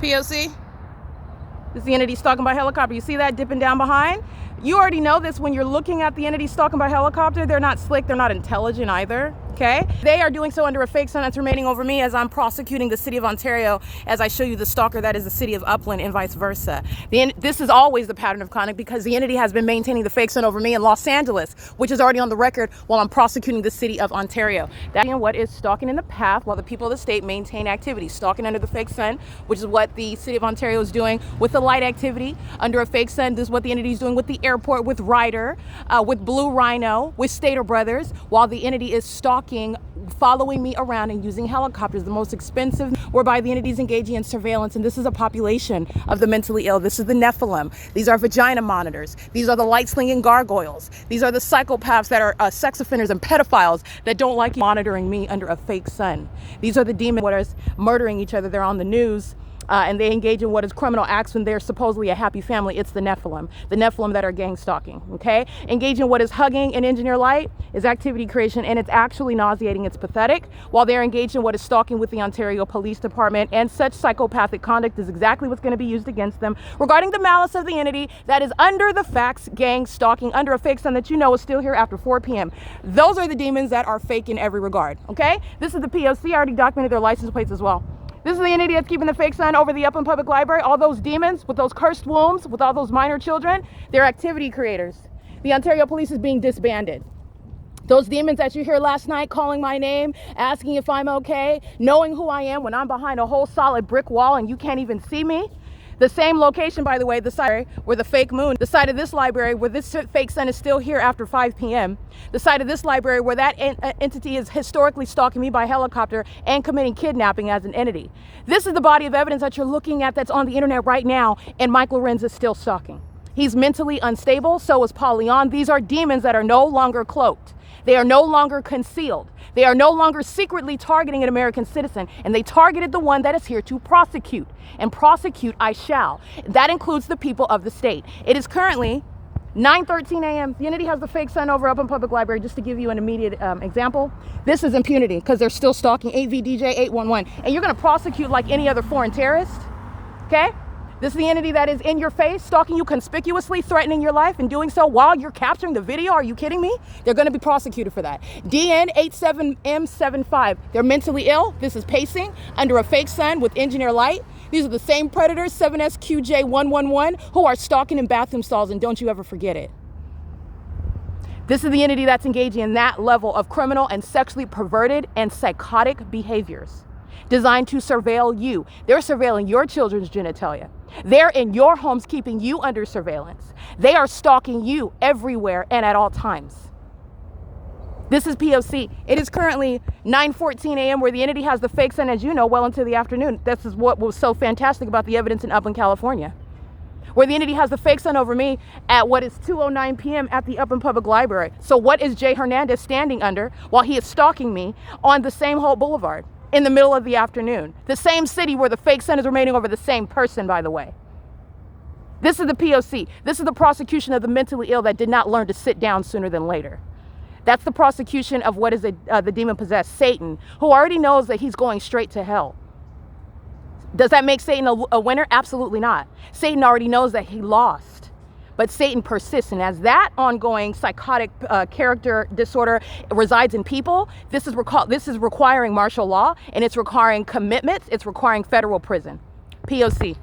POC. This is the entity stalking by helicopter. You see that dipping down behind? You already know this when you're looking at the entity stalking by helicopter. They're not slick, they're not intelligent either, okay? They are doing so under a fake sun that's remaining over me as I'm prosecuting the city of Ontario as I show you the stalker that is the city of Upland and vice versa. This is always the pattern of conduct because the entity has been maintaining the fake sun over me in Los Angeles, which is already on the record while I'm prosecuting the city of Ontario. That's what is stalking in the path while the people of the state maintain activity. Stalking under the fake sun, which is what the city of Ontario is doing with the light activity under a fake sun. This is what the entity is doing with the airport, with Ryder, with Blue Rhino, with Stater Brothers, while the entity is stalking, following me around and using helicopters, the most expensive, whereby the entity is engaging in surveillance. And this is a population of the mentally ill. This is the Nephilim. These are vagina monitors. These are the light-slinging gargoyles. These are the psychopaths that are sex offenders and pedophiles that don't like monitoring me under a fake sun. These are the demons that are murdering each other. They're on the news. And they engage in what is criminal acts when they're supposedly a happy family. It's the Nephilim that are gang stalking, okay? Engage in what is hugging and engineer light is activity creation, and it's actually nauseating, it's pathetic. While they're engaged in what is stalking with the Ontario Police Department, and such psychopathic conduct is exactly what's gonna be used against them. Regarding the malice of the entity that is under the facts, gang stalking, under a fake sun that you know is still here after 4 p.m. Those are the demons that are fake in every regard, okay? This is the POC, I already documented their license plates as well. This is the entity that's keeping the fake sun over the Upland Public Library. All those demons with those cursed wombs, with all those minor children, they're activity creators. The Ontario Police is being disbanded. Those demons that you hear last night calling my name, asking if I'm okay, knowing who I am when I'm behind a whole solid brick wall and you can't even see me. The same location, by the way, the side where the fake moon, the side of this library where this fake sun is still here after 5 p.m. The side of this library where that entity is historically stalking me by helicopter and committing kidnapping as an entity. This is the body of evidence that you're looking at that's on the internet right now, and Mike LORENZ is still stalking. He's mentally unstable, so is Paul Leon. These are demons that are no longer cloaked. They are no longer concealed. They are no longer secretly targeting an American citizen, and they targeted the one that is here to prosecute. And prosecute I shall. That includes the people of the state. It is currently 9:13 a.m. The entity has the fake sun over Upland Public Library, just to give you an immediate example. This is impunity because they're still stalking 8VDJ 811. And you're going to prosecute like any other foreign terrorist, okay? This is the entity that is in your face, stalking you conspicuously, threatening your life, and doing so while you're capturing the video. Are you kidding me? They're going to be prosecuted for that. DN87M75. They're mentally ill. This is pacing under a fake sun with engineer light. These are the same predators, 7SQJ111, who are stalking in bathroom stalls, and don't you ever forget it. This is the entity that's engaging in that level of criminal and sexually perverted and psychotic behaviors designed to surveil you. They're surveilling your children's genitalia. They're in your homes, keeping you under surveillance. They are stalking you everywhere and at all times. This is POC. It is currently 9:14 a.m. where the entity has the fake sun, as you know, well into the afternoon. This is what was so fantastic about the evidence in Upland, California, where the entity has the fake sun over me at what is 2:09 p.m. at the Upland Public Library. So what is Jay Hernandez standing under while he is stalking me on the same Holt Boulevard in the middle of the afternoon? The same city where the fake sun is remaining over the same person, by the way. This is the POC. This is the prosecution of the mentally ill that did not learn to sit down sooner than later. That's the prosecution of what is the demon-possessed Satan, who already knows that he's going straight to hell. Does that make Satan a winner? Absolutely not. Satan already knows that he lost, but Satan persists. And as that ongoing psychotic character disorder resides in people, this is requiring martial law, and it's requiring commitments. It's requiring federal prison. POC.